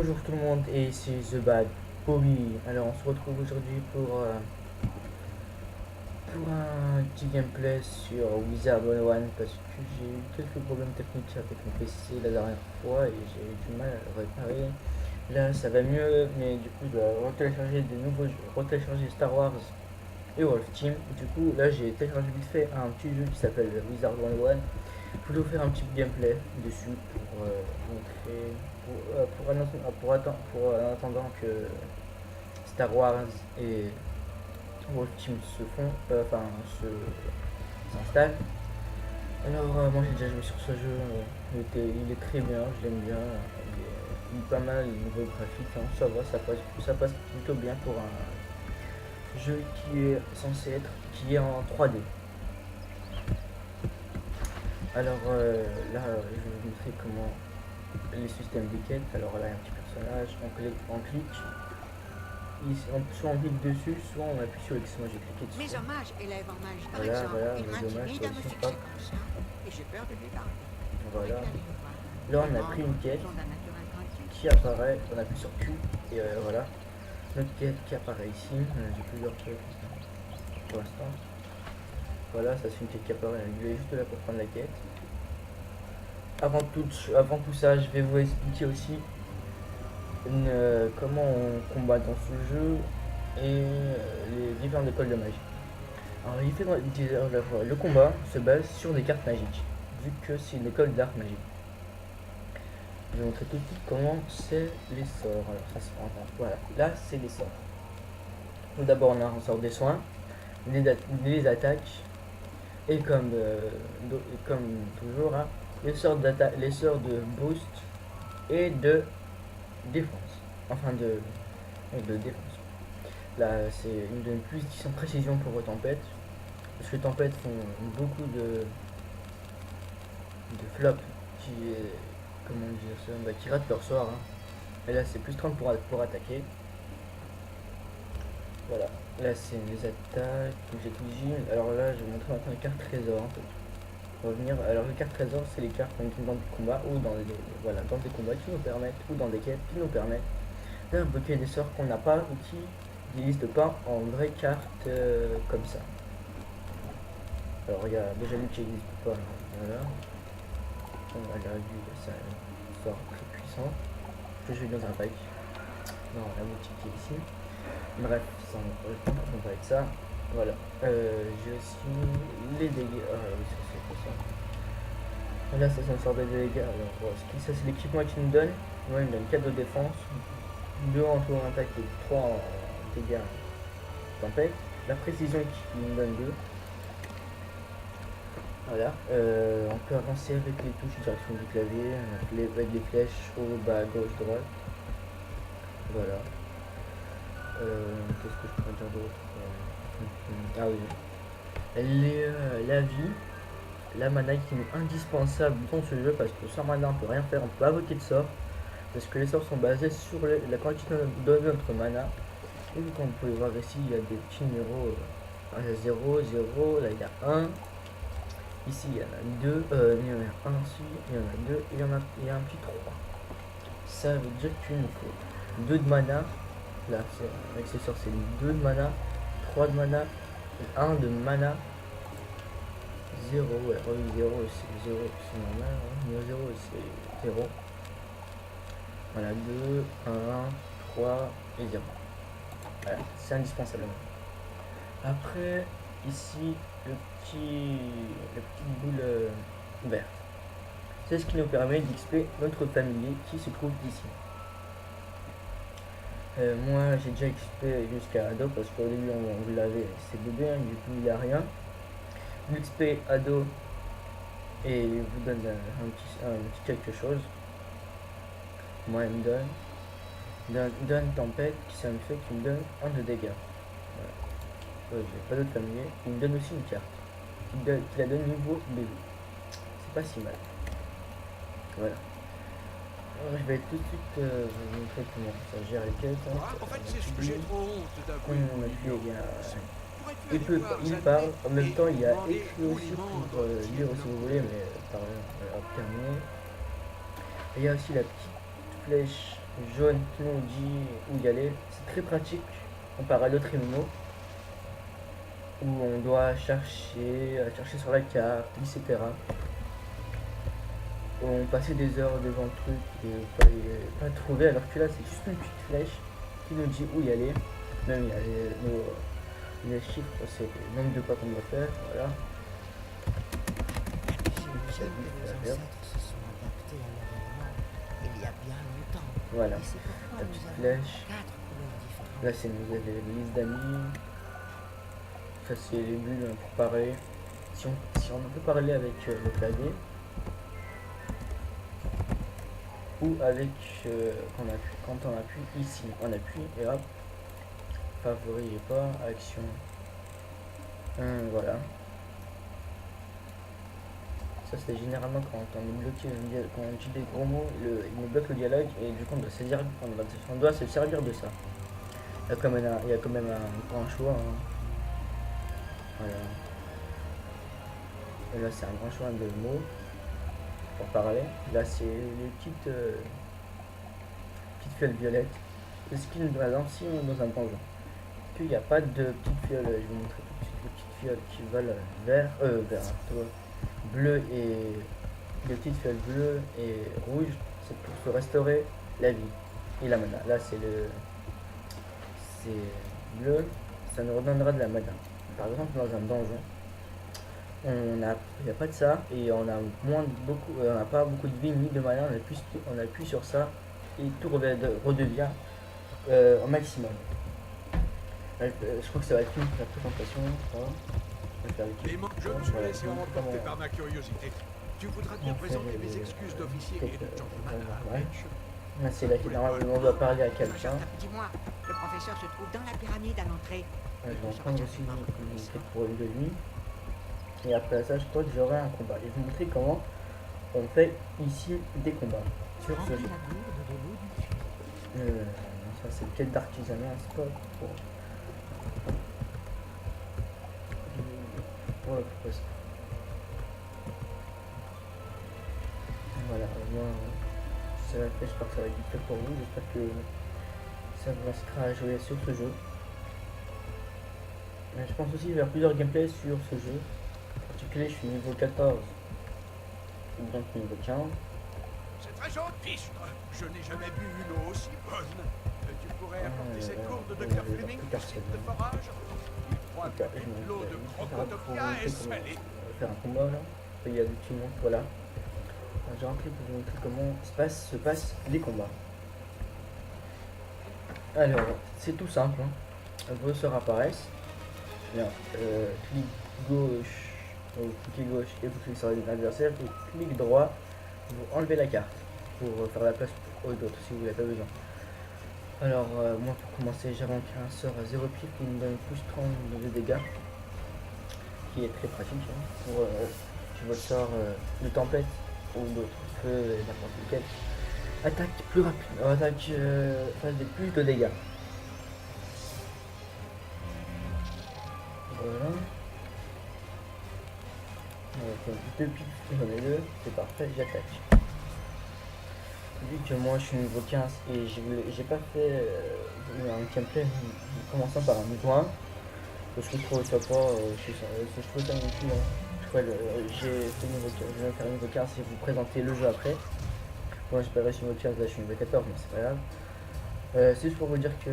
Bonjour tout le monde, et ici The Bad Bobby. Alors on se retrouve aujourd'hui pour un petit gameplay sur Wizard 101 parce que j'ai eu quelques problèmes techniques avec mon PC la dernière fois et j'ai eu du mal à le réparer. Là ça va mieux, mais du coup je dois retélécharger des nouveaux jeux, retélécharger Star Wars et Wolf Team. Du coup là j'ai téléchargé vite fait un petit jeu qui s'appelle Wizard 101. Je voulais vous faire un petit gameplay dessus pour montrer, en attendant que Star Wars et Wolf Team s'installent. Alors moi j'ai déjà joué sur ce jeu, il est très bien, je l'aime bien, il est pas mal, il niveau graphique, hein, ça va, ça passe plutôt bien pour un jeu qui est en 3D. Alors là, je vais vous montrer comment les systèmes de quête. Alors là, il y a un petit personnage, on clique, soit on clique dessus, soit on appuie sur X. Moi j'ai cliqué dessus. Mes hommages élèves en magie, par Voilà, exemple, voilà, il mes hommages, m'intimide à me c'est fixer hop. comme ça, et j'ai peur de lui parler. Voilà. Là, on a pris une quête qui Qui apparaît, on appuie sur Q, et voilà. Notre quête qui apparaît ici. J'ai plusieurs quêtes pour l'instant. Voilà, ça c'est une quête qui apparaît, il est juste là pour prendre la quête. Avant tout ça, je vais vous expliquer aussi comment on combat dans ce jeu et les différentes écoles de magie. Alors, le combat se base sur des cartes magiques, vu que c'est une école d'art magique. Je vais montrer tout de suite comment c'est les sorts. Alors, ça se prend. Voilà, là c'est les sorts. Tout d'abord, on a un sort des soins, les attaques, et comme toujours, hein, les sorts de boost et de défense. Enfin de défense. Là, c'est une donne plus 10 en précision pour tempête. Parce que tempête font beaucoup de flops qui, comment dire ça, qui ratent leur sort. Hein. Et là, c'est plus 30 pour attaquer. Voilà. Là, c'est les attaques, comme j'ai tout dit. Alors là, je vais vous montrer maintenant les cartes trésors. En fait. Revenir. Alors les cartes trésors, c'est les cartes qu'on utilise dans des combats ou dans des combats qui nous permettent, ou dans des quêtes qui nous permettent d'invoquer des sorts qu'on n'a pas ou qui n'existent pas en vraies cartes comme ça. Alors il y a déjà lui qui n'existe pas. Voilà. Là, lui, c'est un sort très puissant que j'ai dans un pack. Non, la boutique qui est ici. Bref, ça on va avec ça. Voilà. J'ai aussi les dégâts. Ah oui, ça c'est pour ça. Là, ça c'est une sorte de dégâts. Alors, ça c'est l'équipement qu'il me donne. Moi, il me donne 4 de défense, 2 en tout en attaque et 3 en dégâts tempête. La précision qui me donne 2. Voilà. On peut avancer avec les touches direction du clavier, avec les flèches haut, bas, gauche, droite. Voilà. Qu'est-ce que je pourrais dire d'autre? Ah oui. La vie, la mana qui est indispensable dans ce jeu parce que sans mana on peut rien faire, on peut invoquer de sorts parce que les sorts sont basés sur la quantité de notre mana. Et comme vous pouvez voir ici, il y a des petits numéros. Il y a 0, 0, là il y a 1. Ici il y en a 2, il y en a un ici, il y en a 2, et il y a un petit 3. Ça veut dire qu'il nous faut 2 de mana. Là, avec ces sorts, c'est 2 de mana, 3 de mana, 1 de mana, 0, ouais, 0 c'est 0, c'est normal, hein. 0 c'est 0. Voilà, 2, 1, 3 et 0. Voilà, c'est indispensable. Après, ici, la petite boule verte. C'est ce qui nous permet d'XP notre familier qui se trouve ici. Moi j'ai déjà XP jusqu'à ado parce qu'au début on l'avait, c'est bébé, hein, du coup il a rien. L'XP ado et il vous donne un petit quelque chose. Moi il me donne tempête, ça me fait qu'il me donne 1 de dégâts. Voilà. J'ai pas d'autre familier. Il me donne aussi une carte qui la donne niveau bébé. C'est pas si mal. Voilà. Je vais tout de suite vous montrer comment ça gère les quêtes. Hein. En fait, c'est ce que j'ai trop honte d'un coup. Il parle, en même temps il y a écrit aussi pour lire si vous voulez, mais par terminé. Et il y a aussi la petite flèche jaune qui nous dit où y aller. C'est très pratique comparé à d'autres MMO où on doit chercher sur la carte, etc. On passait des heures devant le truc et pas trouver, alors que là c'est juste une petite flèche qui nous dit où y aller. Même il y a les chiffres, c'est le nombre de pas qu'on doit faire, voilà. J'imagine que nos ancêtres se sont adaptés à l'environnement il y a bien longtemps. Voilà, Et c'est pourquoi la nous petite avons flèche. 4 couleurs différentes. Là c'est les listes d'amis. Ça c'est les bulles pour parler. Si on peut parler avec le clavier ou avec quand on appuie ici, on appuie et hop, favori et pas, action. Voilà. Ça c'est généralement quand on est bloqué, quand on dit des gros mots, il nous bloque le dialogue et du coup on doit se servir de ça. Il y a quand même un grand choix. Hein. Voilà. Et là c'est un grand choix de mots pour parler. Là c'est les petites fioles violettes. Le skin par exemple si on est dans un donjon. Qu'il n'y a pas de petites fioles, je vais vous montrer tout de suite les petites fioles qui valent vert, bleu et les petites fioles bleues et rouges, c'est pour se restaurer la vie et la mana. Là c'est bleu, ça nous redonnera de la mana. Par exemple dans un donjon, il n'y a pas de ça et on n'a pas beaucoup de vie ni de mana, on appuie sur ça et tout redevient au maximum. Je crois que ça va être une la présentation. Je me suis laissé emporter par ma curiosité. Tu voudras bien présenter mes excuses d'officier et de gentleman à Bench. C'est là qu'il normalement on doit parler à quelqu'un. Dis-moi, le professeur se trouve dans la pyramide à l'entrée. Je vais en prendre aussi une écrite pour une de lui. Et après ça, je crois que j'aurai un combat. Et je vais vous montrer comment on fait ici des combats sur ce jeu. Ça c'est le quête d'artisanat, c'est pas pour le professeur. Voilà, moi ça va faire, j'espère que ça va être vite fait pour vous, j'espère que ça vous incitera à jouer sur ce jeu. Je pense aussi vers plusieurs gameplays sur ce jeu. En particulier, je suis niveau 14 ou donc niveau 15. C'est très gentil, je n'ai jamais bu une eau aussi bonne. Tu pourrais apporter cette gourde de Dr. Fleming du site de forage. Il croit que l'eau de crocodopia est salée. On va faire un combat là. Il y a des petits mondes, voilà. J'ai rentré pour vous montrer comment se passent les combats. Alors, c'est tout simple. Vos sorts apparaissent. Bien, clic gauche, cliquez gauche et vous cliquez sur l'adversaire, et clic droit, vous enlevez la carte pour faire la place aux autres si vous n'avez pas besoin. Alors, moi pour commencer, j'ai rentré un sort à 0 pied qui me donne plus 30 de dégâts, qui est très pratique hein, pour votre sort de tempête ou d'autres feux, n'importe lequel. Attaque plus rapide, attaque fasse des plus de dégâts. Voilà. Deux pics, j'en ai deux, c'est parfait, j'attaque. Vu que moi je suis niveau 15 et j'ai pas fait un gameplay commençant par un niveau 1, parce que je trouve ça pas, je trouve ça non plus. Hein. J'ai fait niveau 15, je vais faire niveau 15 et vous présenter le jeu après. Moi j'ai pas réussi niveau 15, là je suis niveau 14, mais c'est pas grave. C'est juste pour vous dire que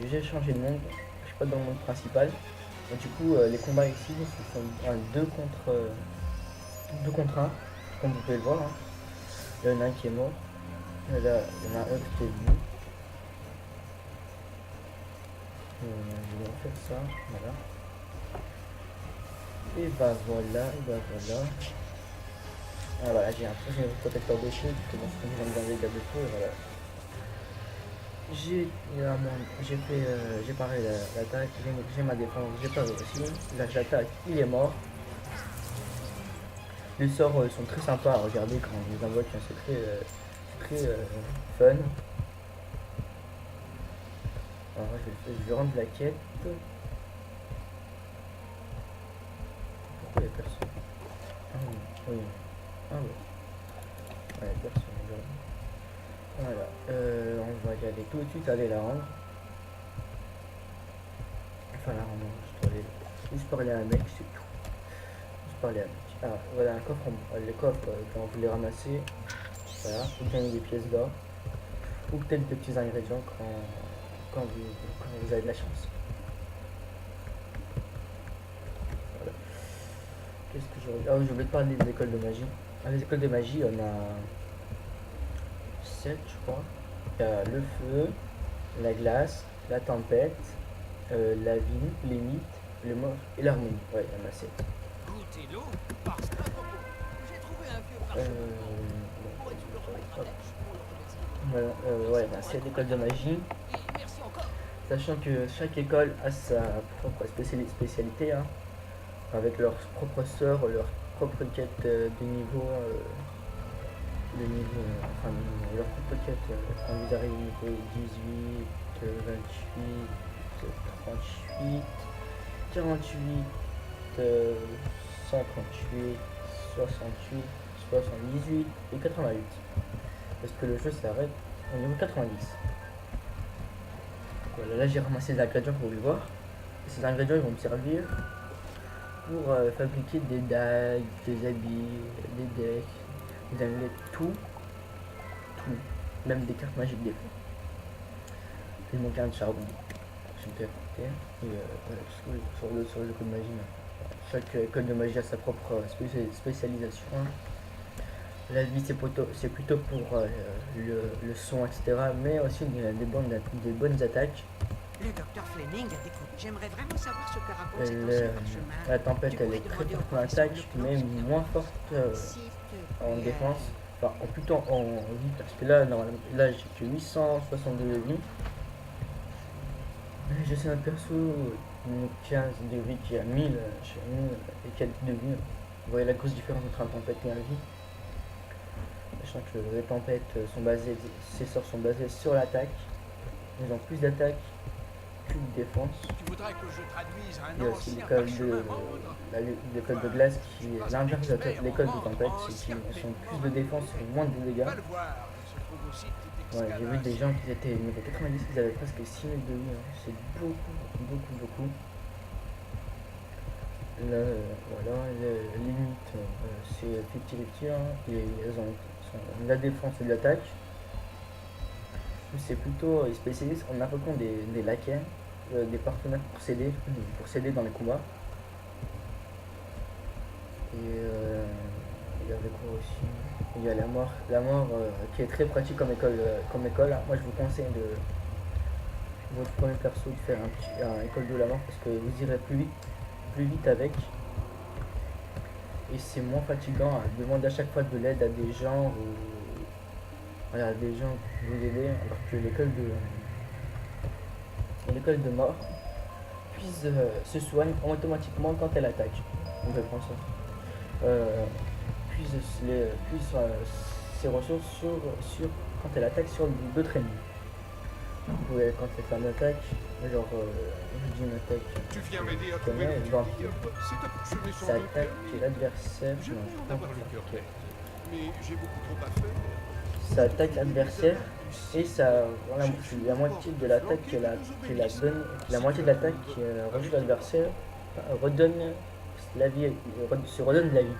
j'ai changé de monde, je suis pas dans le monde principal. Et du coup, les combats ici, ce sont un 2 contre 1, comme vous pouvez le voir. Hein. Là, il y en a un qui est mort. Et là, il y en a un autre qui est venu. Je vais refaire ça, voilà. Et bah voilà, Ah voilà, j'ai un protecteur de shield, parce que bon, c'est comme j'aime bien les dégâts de feu, et voilà. J'ai paré l'attaque, j'ai ma défense, j'ai pas réussi. Là j'attaque, il est mort. Les sorts sont très sympas à regarder quand on les invoque, c'est très fun. Alors je vais rendre la quête. Pourquoi il n'y a personne? Ah oui, oui. Ah oui. Ouais, il y a personne. Voilà, on va y aller tout de suite aller la rendre. Enfin la rendre, je dois aller juste parler à un mec, c'est tout. Juste parler à un mec. Ah, voilà un coffre, les coffres, quand vous les ramassez, voilà, vous gagnez des pièces d'or. Ou peut-être des petits ingrédients quand vous avez de la chance. Voilà. Qu'est-ce que j'aurais... Ah oui, j'ai oublié de parler des écoles de magie. À les écoles de magie, on a 7 je crois. Il y a le feu, la glace, la tempête, la vie, les mythes, le mort et l'harmonie. Ouais, il y en a 7. Goûter l'eau parce qu'à propos, j'ai trouvé un vieux parchemin. Pourrais-tu le remettre à Dèche pour le remercier? Voilà, ouais, il y en a 7 écoles de magie. Et merci encore. Sachant que chaque école a sa propre spécialité, hein, avec leurs propres sorts, leur propre quête de niveau, enfin leur propre quête quand vous arrivez au niveau 18, 28, 38, 48, 58, 68, 78 et 88. Parce que le jeu s'arrête au niveau 90. Voilà, là j'ai ramassé les ingrédients pour vous voir. Et ces ingrédients ils vont me servir pour fabriquer des dagues, des habits, des decks, des amulettes, tout, même des cartes magiques des fois. Il manque un de charbon, je me fais apporter. Et voilà, sur les écoles de magie. Chaque école de magie a sa propre spécialisation. La vie c'est plutôt pour le son, etc. Mais aussi des bonnes attaques. Le docteur Fleming a des coups. J'aimerais vraiment savoir ce que raconte cet ancien parchemin. La tempête elle est très forte en attaque, mais moins forte en défense. Enfin, plutôt en vie, parce que là, là j'ai que 862 de vie. Je sais un perso, une 15 de vie qui a 1000, et 4 de vie. Vous voyez la grosse différence entre un tempête et un vie. Sachant que les tempêtes ces sorts sont basés sur l'attaque. Ils ont plus d'attaque, plus de défense. Tu voudrais que je traduise un Il y a aussi ancien l'école parchemin l'école de glace qui est l'inverse de l'école de tempête, c'est qu'ils ont plus de défense et moins de dégâts. Va le voir, il se trouve aussi Ouais, j'ai vu des gens qui étaient niveau 90, ils avaient presque 6000 de vie, hein. C'est beaucoup. Là, voilà, les limites, c'est 50-50, hein. Elles ont la défense et l'attaque. C'est plutôt spécialiste en invoquant des laquais, des partenaires pour s'aider dans les combats. Et il y avait quoi aussi? Il y a la mort qui est très pratique comme école. Hein. Moi je vous conseille de votre premier perso de faire un école de la mort parce que vous irez plus vite avec. Et c'est moins fatigant à demander à chaque fois de l'aide à des gens ou voilà, des gens qui vous aider, alors que l'école de mort se soigne automatiquement quand elle attaque. On peut prendre ça. Puise ses ressources sur quand elle attaque sur d'autres ennemis. Vous pouvez, quand elle fait une attaque, genre je dis une attaque, Tu viens m'aider à connais, trouver le vampire. je Ça attaque l'adversaire. Je Non, viens je d'avoir pense le cœur pas. net, mais j'ai beaucoup trop à faire. Ça attaque l'adversaire et ça voilà, c'est la moitié de l'attaque la moitié de l'attaque qui rejoue l'adversaire redonne la vie, se redonne de la vie.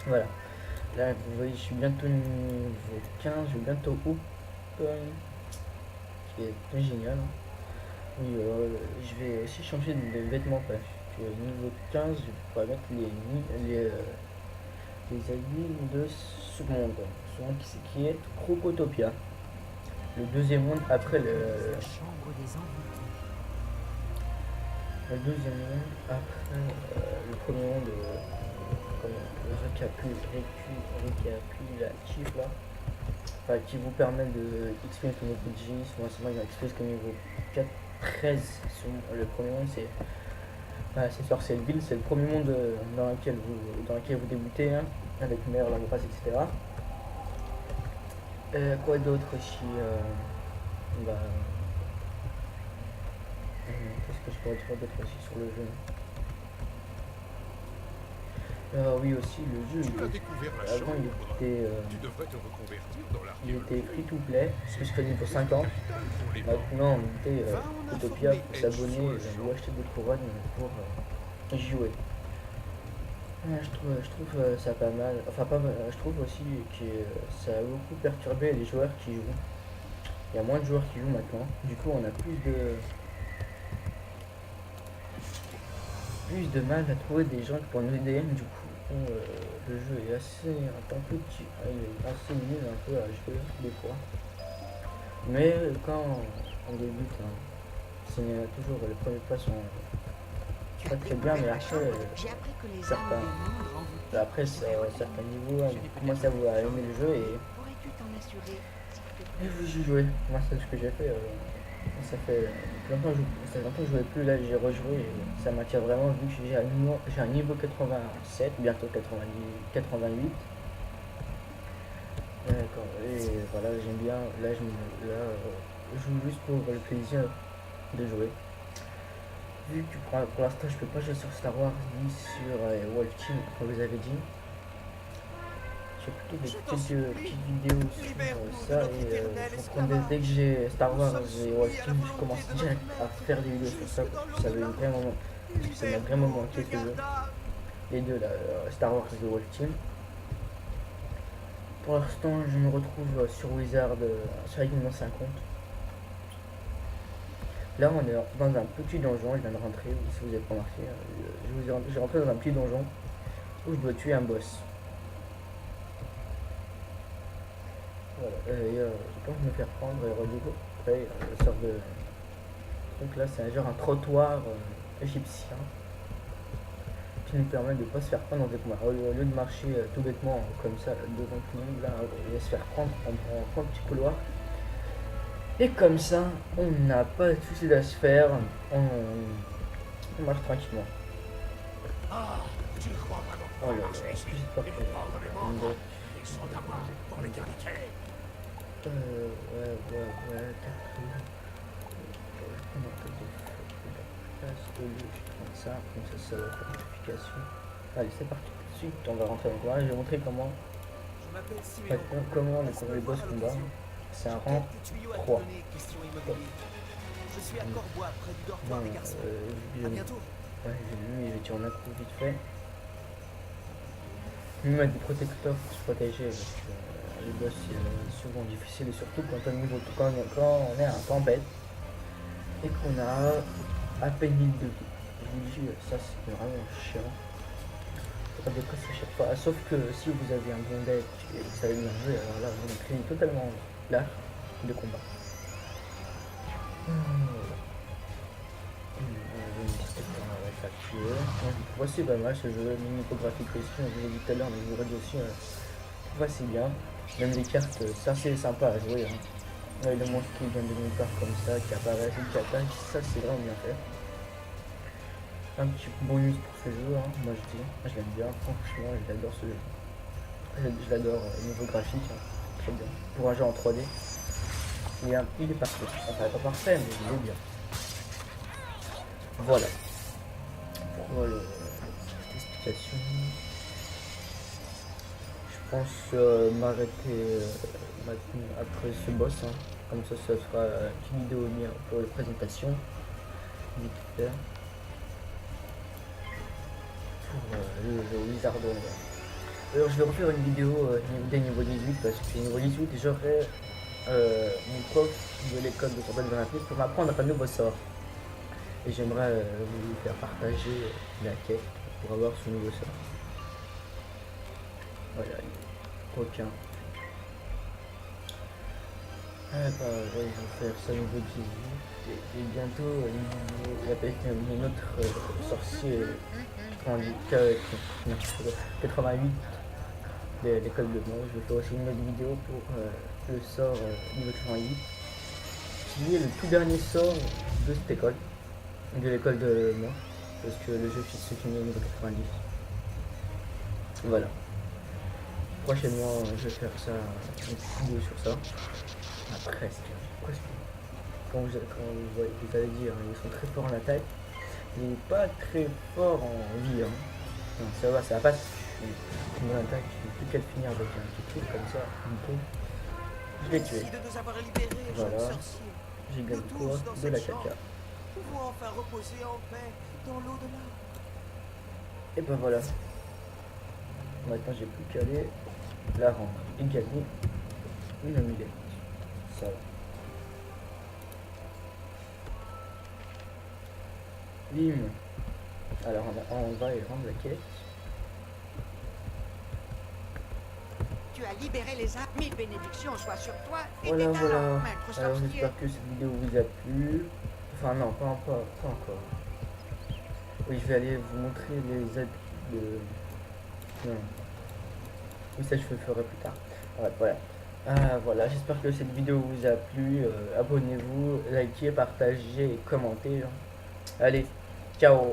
Voilà. Là vous voyez je suis bientôt niveau 15, je vais bientôt où qui est génial. Hein. Oui, je vais aussi changer de vêtements parce que niveau 15 je pourrais mettre les habits de ce monde qui est Crocotopia, le deuxième monde après le Chambre des envoûtés. le deuxième monde après le premier monde récapitulatif là, enfin, qui vous permet de XP au niveau de G, souvent il va XP jusqu'au niveau 4, 13 le premier monde c'est c'est Sorcelleville, c'est le premier monde dans lequel vous débutez, hein, avec meilleur langue passe, etc. Quoi d'autre aussi qu'est-ce que je pourrais dire d'autre aussi sur le jeu? Oui aussi le jeu Tu as découvert la avant chambre. il Tu devrais te reconvertir dans était l'archéologie. free to play jusqu'au niveau 50. Pour les Maintenant on était Va en Utopia informer pour Edge s'abonner sur le ou champ. acheter des couronnes pour y jouer. Je trouve ça pas mal. Enfin pas mal. Je trouve aussi que ça a beaucoup perturbé les joueurs qui jouent. Il y a moins de joueurs qui jouent maintenant. Du coup on a plus de mal à trouver des gens pour nous aider. Du coup le jeu est assez un peu petit. Il est assez nul un peu à jouer des fois. Mais quand on débute, hein, c'est toujours les premiers pas sont pas très bien, mais après J'ai appris que les certains, âmes des membres envoûtés après certains niveaux, on commence à vouloir aimer le jeu et pourrais-tu t'en assurer, s'il te et plaît? j'y jouais. Moi c'est ce que j'ai fait. Ça fait longtemps que ça fait longtemps que je jouais plus, là j'ai rejoué et ça m'attire vraiment vu que j'ai un niveau 87, bientôt 90, 88. D'accord, et voilà, j'aime bien, je joue juste pour le plaisir de jouer. Vu que pour l'instant je peux pas jouer sur Star Wars ni sur Wolf Team, comme vous avez dit. J'ai plutôt des petites vidéos sur ça et je reprends dès que j'ai Star Wars et Wolf Team, je commence direct à faire des vidéos sur ça parce que ça m'a vraiment manqué ce jeu. Les deux là, Star Wars et Wolf Team. Pour l'instant je me retrouve sur Wizard sur Ignon 50. Là on est dans un petit donjon, je viens de rentrer, si vous avez pas remarqué, j'ai rentré dans un petit donjon où je dois tuer un boss. Voilà, je pense me faire prendre après une sorte de... Donc là c'est genre un trottoir égyptien qui nous permet de ne pas se faire prendre dans des combats. Au lieu de marcher tout bêtement comme ça devant tout le monde, là on va se faire prendre, on prend un petit couloir. Et comme ça, on n'a pas de soucis à se faire, on marche tranquillement. Ah, tu crois vraiment Oh là là, marcher ici plus et me prendre les membres? Ils sont à moi pour l'éternité. Ouais, ça va faire notification. Allez, c'est parti tout de suite, on va rentrer dans le couloir. Je vais montrer comment Je m'appelle Siméon. les boss combat. C'est un rang 3. Je suis à Corbois, près du dortoir Bon, des garçons. j'ai À bientôt. vu, je tire un coup vite fait. Même avec des protecteurs pour se protéger, parce que les boss c'est souvent difficile, et surtout quand on est en tempête et qu'on a à peine 1000 de vie. Je vous dis, ça c'est vraiment chiant. Faut pas dépresser à chaque fois. Sauf que si vous avez un bon deck et que vous savez bien jouer, alors là vous créez totalement l'art de combat. Voici pas mal ce jeu, mini-graphique aussi, je vous l'ai dit tout à l'heure, mais je vous l'ai dit aussi, voici bien. Même les cartes, c'est assez sympa à jouer. Hein. Ouais, le monstre qui vient de nulle part comme ça, qui apparaît, qui attaque, ça c'est vraiment bien fait. Un petit bonus pour ce jeu, hein, moi je dis, je l'aime bien, franchement, j'adore ce jeu. Je l'adore niveau graphique, hein, très bien. Pour un jeu en 3D, il est parfait. Enfin, pas parfait, mais il est bien. Voilà. Pour l'explication. Je pense m'arrêter maintenant après ce boss. Hein. Comme ça sera une vidéo pour la présentation. Vite fait. Pour le jeu Wizard. Alors je vais refaire une vidéo des niveau 18 parce que niveau 18 j'aurai mon prof de l'école de combat de l'Olympique pour m'apprendre un nouveau sort. Et j'aimerais vous faire partager la quête pour avoir ce nouveau sort. Voilà, aucun. Ah bah ouais, je vais faire ça niveau 18 et bientôt avec mon autre sorcier 88 de l'école de Mons. Je vais faire aussi une autre vidéo pour le sort niveau 88 qui est le tout dernier sort de cette école, de l'école de Mons, parce que le jeu se finit au niveau 90. Voilà. Prochainement, je vais faire ça, une petite vidéo sur ça. Ah, presque. Quand vous allez dire, ils sont très forts en attaque, mais pas très forts en vie. Hein. Non, ça va passer. Mon attaque, je n'ai plus qu'à le finir avec un petit truc comme ça, une peau. Je l'ai tué. Merci de nous avoir libérés, Voilà. jeunes sorciers. J'ai gagné Nous quoi? tous dans De la cette chambre. caca. Pouvons enfin reposer en paix dans l'au-delà. Et ben voilà. Maintenant j'ai plus qu'à aller la rendre et gagner une amulette. Ça va. Bim. Alors on va aller rendre la quête. Tu as libéré les âmes. Mille bénédictions soient sur toi et Voilà, tes talents, voilà. maître Alors sorcier. j'espère que cette vidéo vous a plu. Enfin non, pas encore. Oui, je vais aller vous montrer les aides de... Non. Oui, ça je le ferai plus tard. Ouais, voilà. Voilà, j'espère que cette vidéo vous a plu. Abonnez-vous, likez, partagez et commentez. Allez, ciao.